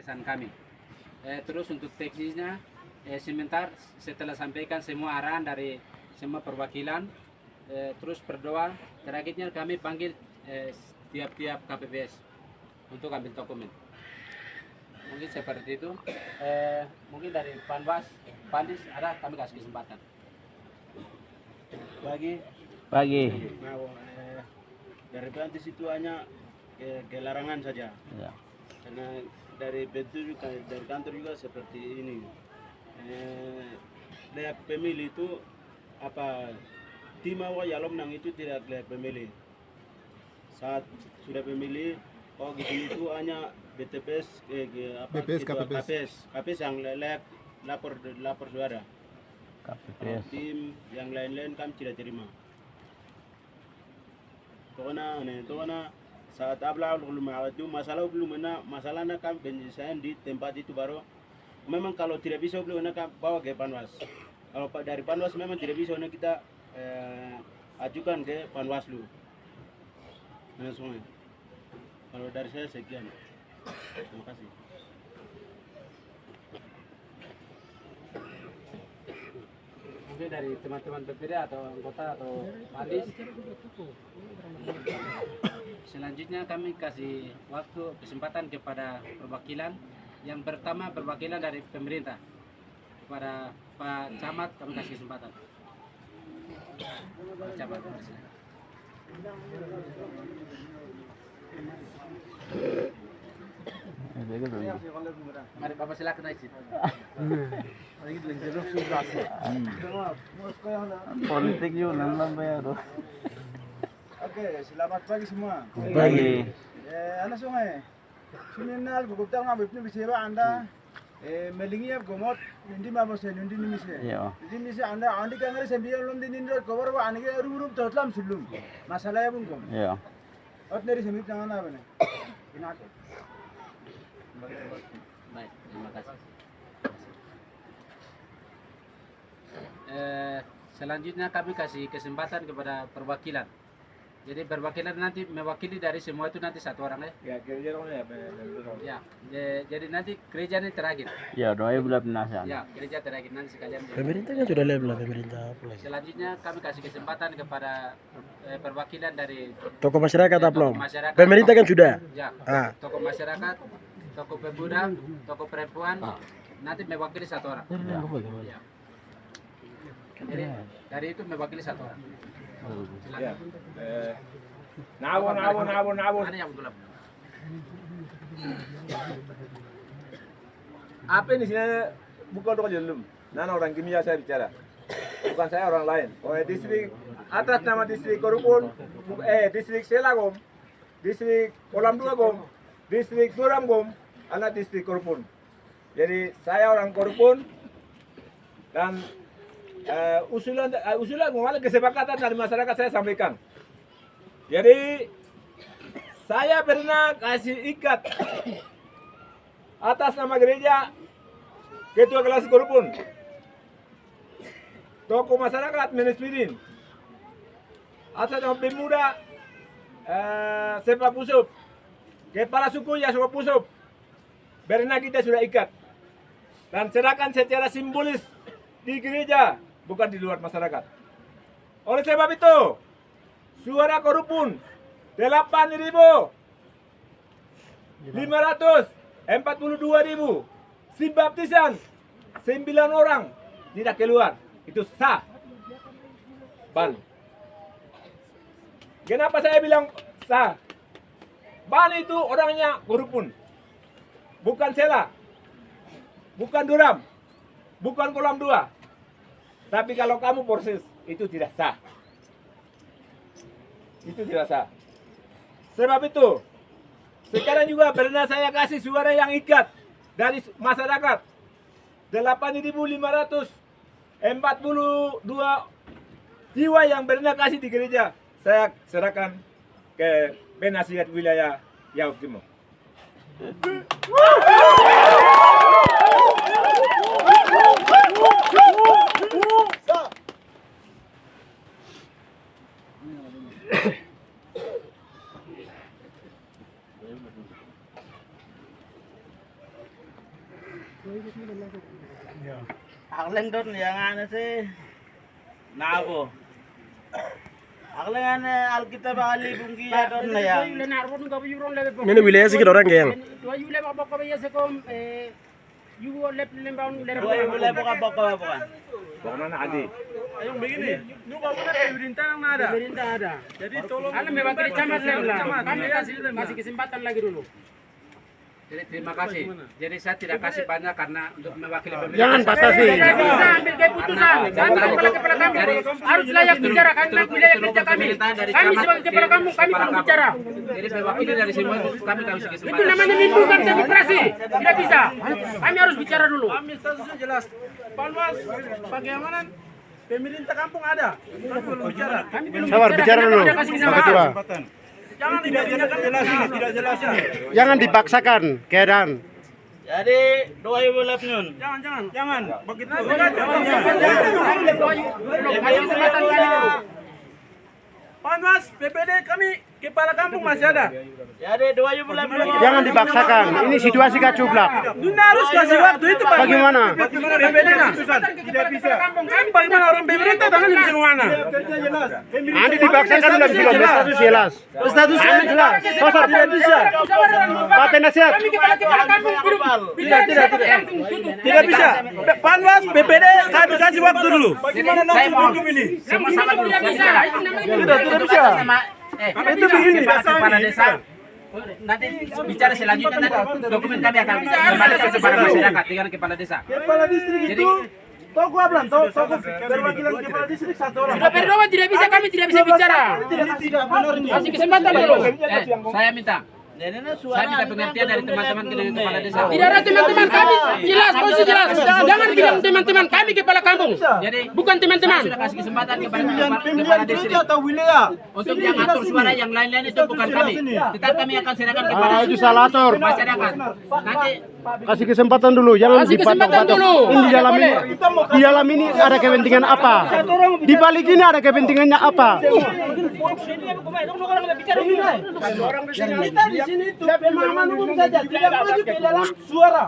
pesan kami. Terus untuk teknisnya, sebentar setelah sampaikan semua arahan dari semua perwakilan, terus berdoa, terakhirnya kami panggil tiap-tiap KPPS untuk ambil dokumen. Mungkin seperti itu. Mungkin dari Panwas, Pandis ada, kami kasih kesempatan. Pagi. Nah, dari Pantis itu hanya ke larangan saja. Ya. Karena dari bentuk juga, dari kantor juga seperti ini. Lihat pemilih itu apa tim awal Yalom Nang itu tidak lihat pemilih. Saat sudah pemilih, oh gitu itu hanya BTPS, KPS yang lihat lapor suara. Kalau KPPS. tim yang lain-lain kami tidak terima. Tokona saat abla belum itu masalahnya kami penyelesaian di tempat itu baru. Memang kalau tidak bisa belum kami bawa ke Panwas. Kalau dari Panwas memang tidak bisa kita ajukan ke Panwaslu. Semua. Kalau dari saya sekian. Terima kasih. Mungkin dari teman-teman PPD atau anggota atau Pandis. Selanjutnya kami kasih waktu kesempatan kepada perwakilan. Yang pertama perwakilan dari pemerintah. Kepada Pak Camat kami kasih kesempatan. Pak Camat, silakan. Mari Bapak silakan naik situ. Politik juga nambah ya tuh. Oke, selamat pagi semua. Pagi. Anak sungai. Suninal gugupta ngabip ni bisiba anda. Melingi ab gomot nindi mabose nindi nimise. Iya. Nindi nimise anda andi kangare sembilan lom nindi nindi cover wa anige rurum totlam sulum. Masalah ya bungkom. Iya. Ot neri semip jangan apa nih. Inak. Baik, terima kasih. Selanjutnya kami kasih kesempatan kepada perwakilan. Jadi perwakilan nanti mewakili dari semua itu nanti satu orang ya. Ya, kira-kira Ya, jadi nanti gereja ini terakhir. Ya doa belum penasaran. Ya, gereja terakhir nanti sekalian. Pemerintah kan sudah lihat lah pemerintah apa lagi. Selanjutnya kami kasih kesempatan kepada perwakilan dari Tokoh masyarakat apa belum? masyarakat. Pemerintah kan sudah. Ya, Ah. tokoh masyarakat, tokoh pemuda, tokoh perempuan, nanti mewakili satu orang. Ya. Jadi dari itu mewakili satu orang. Silakan. Nawon. Ada yang gelap. Apa ini sini bukan orang jelum. Nana orang kimia saya bicara. Bukan saya orang lain. Oh, distrik atas nama distrik Korupun, distrik Selagom, distrik Kolam Dua Gom, distrik Duram Gom, anak distrik Korupun. Jadi saya orang Korupun dan usulan mengenai kesepakatan dari masyarakat saya sampaikan. Jadi saya pernah kasih ikat atas nama gereja Ketua Kelas Korupun, tokoh masyarakat Menespirin, atas nama pemuda Sepa Pusup, kepala suku Yasuwa Pusup, pernah kita sudah ikat dan serahkan secara simbolis di gereja, bukan di luar masyarakat. Oleh sebab itu, suara Korupun 8.542.000, si baptisan 9 orang tidak keluar, itu sah. Ban. Kenapa saya bilang sah? Ban itu orangnya Korupun, bukan Sela, bukan Duram, bukan Kolam 2. Tapi kalau kamu proses, itu tidak sah. Itu tidak sah. Sebab itu, sekarang juga pernah saya kasih suara yang ikat dari masyarakat. 8.542 jiwa yang pernah kasih di gereja. Saya serahkan ke penasihat wilayah Yaub Timur. Aklang doon yang ano sih. Nabo. Aklang Alkitab alibung kiya doon na yan. Ini wilayah sikit orang yang. Dua ibu lepo ka baka bukan. Bagaimana Adi? Ayong begini. Nunggu muna pemerintah yang ada. Pemerintah ada. Jadi tolong. Alam mewakili camat kami kasih kesempatan lagi dulu. Jadi terima kasih. Jadi saya tidak kasih banyak karena untuk mewakili pemerintah. Jangan batasi. Tidak bisa ambil keputusan. Kami kepala kampung harus layak bicara karena wilayah kerja kami. Kami sebagai kepala kampung kami belum bicara. Jadi mewakili dari semua itu kami kasih kesempatan. Itu namanya menimbulkan demokrasi. Tidak bisa. Kami harus bicara dulu. Kami statusnya jelas. Panwas, bagaimana pemerintah kampung ada? Kami belum bicara. Kami belum Sabar, bicara dulu. Ada kasih Pak kesempatan. Ketua. Jangan tidak jelas ya. Jangan dipaksakan keadaan. Jadi dua ibu lepnyun. Jangan. Begitu. Kasih kesempatan kami dulu. Panwas, PPD kami kepala kampung masih ada. Jadi dua ibu lepnyun. Jangan dipaksakan. Ini situasi kacau belak. Dunia harus kasih waktu itu Pak. Bagaimana? PPD tidak bisa. Kami bagaimana orang pemerintah tangan di mana? Nanti dipaksakan udah bisa status jelas. Status jelas. Pasar tidak bisa. Pak Penasihat. Kami kepala kampung belum. Tidak bisa. Panwas, PPD saya kasih waktu dulu. Bagaimana nanti hukum ini? Sama-sama dulu. Tidak bisa. Itu begini. Kepala desa. Nanti bicara selanjutnya nanti dokumen kami akan kembali kepada masyarakat dengan kepala desa. Kepala distrik itu toko ablan, toko perwakilan kepala distrik satu orang. Sudah berdua tidak bisa kami tidak bisa bicara. Tidak benar ini. Kasih kesempatan dulu. Saya minta. Saya minta pengertian dari teman-teman dengan kepala desa. Tidak ada teman-teman kami jelas posisi jelas. Jangan bilang teman-teman kami kepala kampung. Jadi Bukan teman-teman. sudah kasih kesempatan kepada kepala desa atau wilayah. untuk yang atur suara yang lain-lain itu bukan kami. Tetap kami akan serahkan kepada Itu salah atur. masyarakat. Nanti Kasih kesempatan dulu, jangan Kasih kesempatan dipatok-patok. dulu. Ini di dalam ini ada kepentingan apa? Di balik ini ada kepentingannya apa? Kita di sini itu pemahaman umum saja, tidak maju ke dalam suara.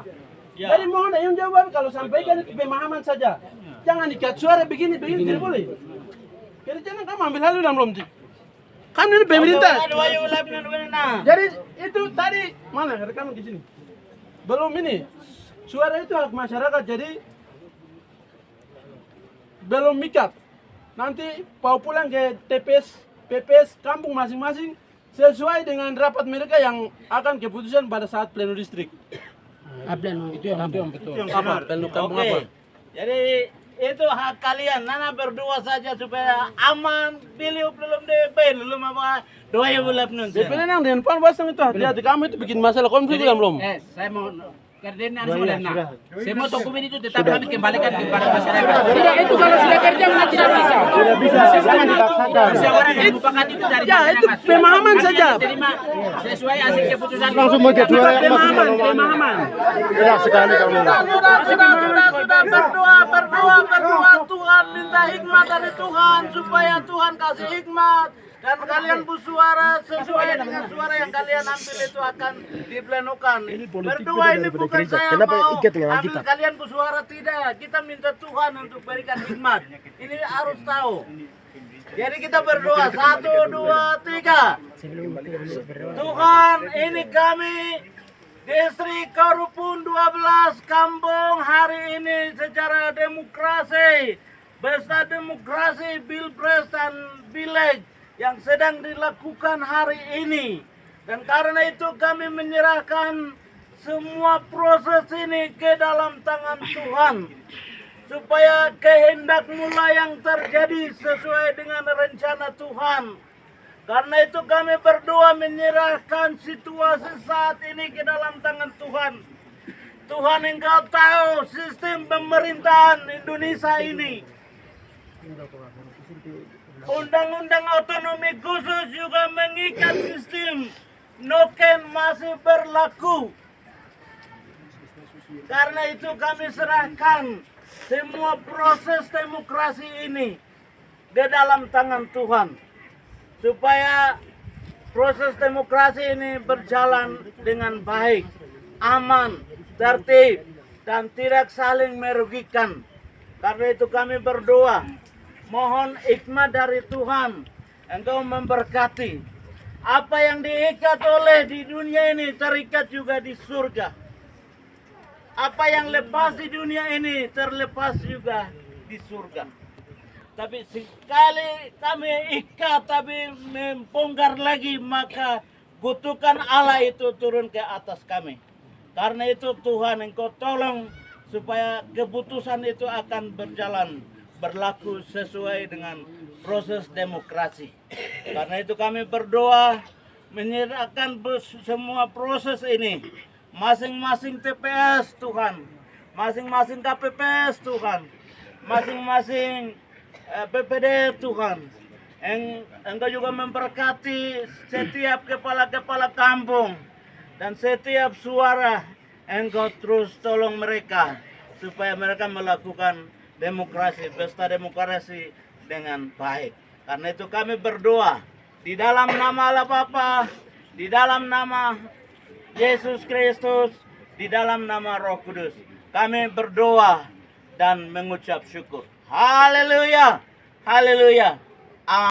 Jadi mohon yang jawab kalau sampaikan itu pemahaman saja. Jangan ikat suara begini tidak boleh. Kerjanya kamu ambil hal dalam lomti. Kan ini pemerintah. Jadi itu tadi mana rekaman di sini? Belum ini. Suara itu hak masyarakat jadi belum mikat. Nanti mau pulang ke PPS kampung masing-masing sesuai dengan rapat mereka yang akan keputusan pada saat pleno distrik. Itu yang betul. Apa? Pleno kampung apa? Jadi itu hak kalian. Nana berdua saja supaya aman. Beliau belum DP, belum apa. Dua ibu lepnyun. DPD yang dengan Panwas itu hati-hati kamu itu bikin masalah konflik belum? saya mau kerjaan sebenarnya. Semua dokumen itu tetap kami kembalikan kepada masyarakat. Tidak itu kalau sudah kerja memang tidak bisa. Tidak bisa, jangan dipaksakan. Musyawarah yang mufakat itu dari Ya, itu masyarakat. pemahaman Kami saja. terima sesuai hasil keputusan. Langsung mau jadi juara yang masuk dalam Pemahaman. Enak sekali kamu. Sudah berdoa Tuhan minta hikmat dari Tuhan supaya Tuhan kasih hikmat dan kalian bersuara sesuai dengan suara yang kalian ambil itu akan diplenokan. Berdoa ini bukan saya mau ambil kalian bersuara, tidak. Kita minta Tuhan untuk berikan hikmat. Ini harus tahu. Jadi kita berdoa 1, 2, 3. Tuhan, ini kami Distrik Karupun 12 Kampung hari ini secara demokrasi, pesta demokrasi Pilpres dan Pileg yang sedang dilakukan hari ini. Dan karena itu kami menyerahkan semua proses ini ke dalam tangan Tuhan. Supaya kehendak mula yang terjadi sesuai dengan rencana Tuhan. Karena itu kami berdoa menyerahkan situasi saat ini ke dalam tangan Tuhan. Tuhan, Engkau tahu sistem pemerintahan Indonesia ini. Undang-undang otonomi khusus juga mengikat sistem. Noken masih berlaku. Karena itu kami serahkan semua proses demokrasi ini di dalam tangan Tuhan. Supaya proses demokrasi ini berjalan dengan baik, aman, tertib, dan tidak saling merugikan. Karena itu kami berdoa, mohon hikmat dari Tuhan, Engkau memberkati. Apa yang diikat oleh di dunia ini terikat juga di surga. Apa yang lepas di dunia ini terlepas juga di surga. Tapi sekali kami ikat, tapi membongkar lagi, maka kutukan Allah itu turun ke atas kami. Karena itu Tuhan, Engkau tolong supaya keputusan itu akan berjalan, berlaku sesuai dengan proses demokrasi. Karena itu kami berdoa menyerahkan semua proses ini, masing-masing TPS Tuhan, masing-masing KPPS Tuhan, masing-masing PPD Tuhan. Engkau juga memberkati setiap kepala-kepala kampung dan setiap suara. Engkau terus tolong mereka supaya mereka melakukan demokrasi, pesta demokrasi dengan baik. Karena itu kami berdoa di dalam nama Allah Bapa, di dalam nama Yesus Kristus, di dalam nama Roh Kudus. Kami berdoa dan mengucap syukur. Haleluya, haleluya.